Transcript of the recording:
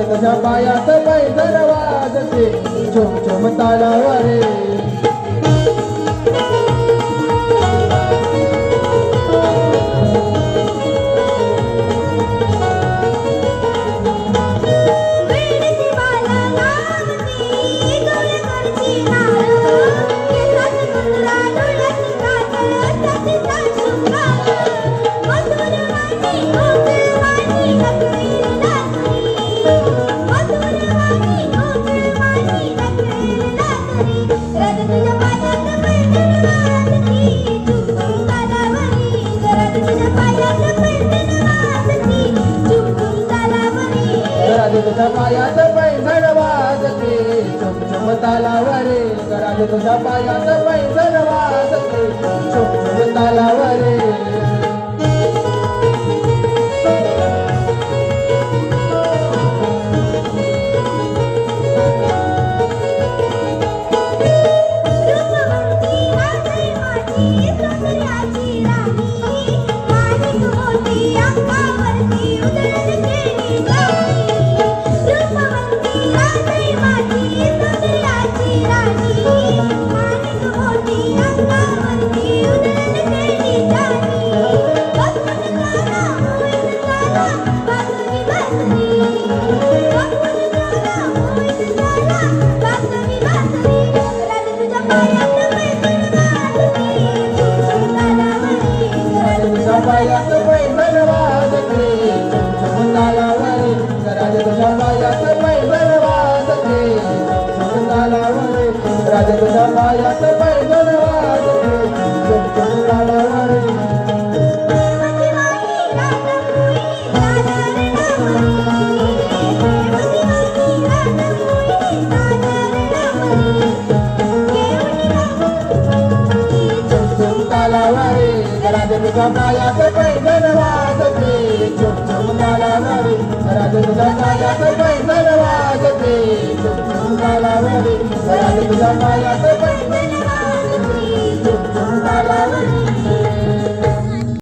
तुझ्या पायात पैंजण वाजते झुम झुम तालावारे तुझ्या पायात पैंजण वाजते झुम झुम तालावारे घरात तुझ्या पायात पैंजण वाजते झुम झुम तालावारे पायात पैंजण वाजते झुम झुम तालावारे घरात तुझ्या पायात पैंजण वाजते झुम झुम तालावारे घरात तुझ्या पायात पैंजण वाजते झुम झुम तालावारे घरात तुझ्या पायात पैंजण वाजते झुम झुम तालावारे घरात तुझ्या पायात पैंजण वाजते झुम झुम तालावारे घरात तुझ्या पायात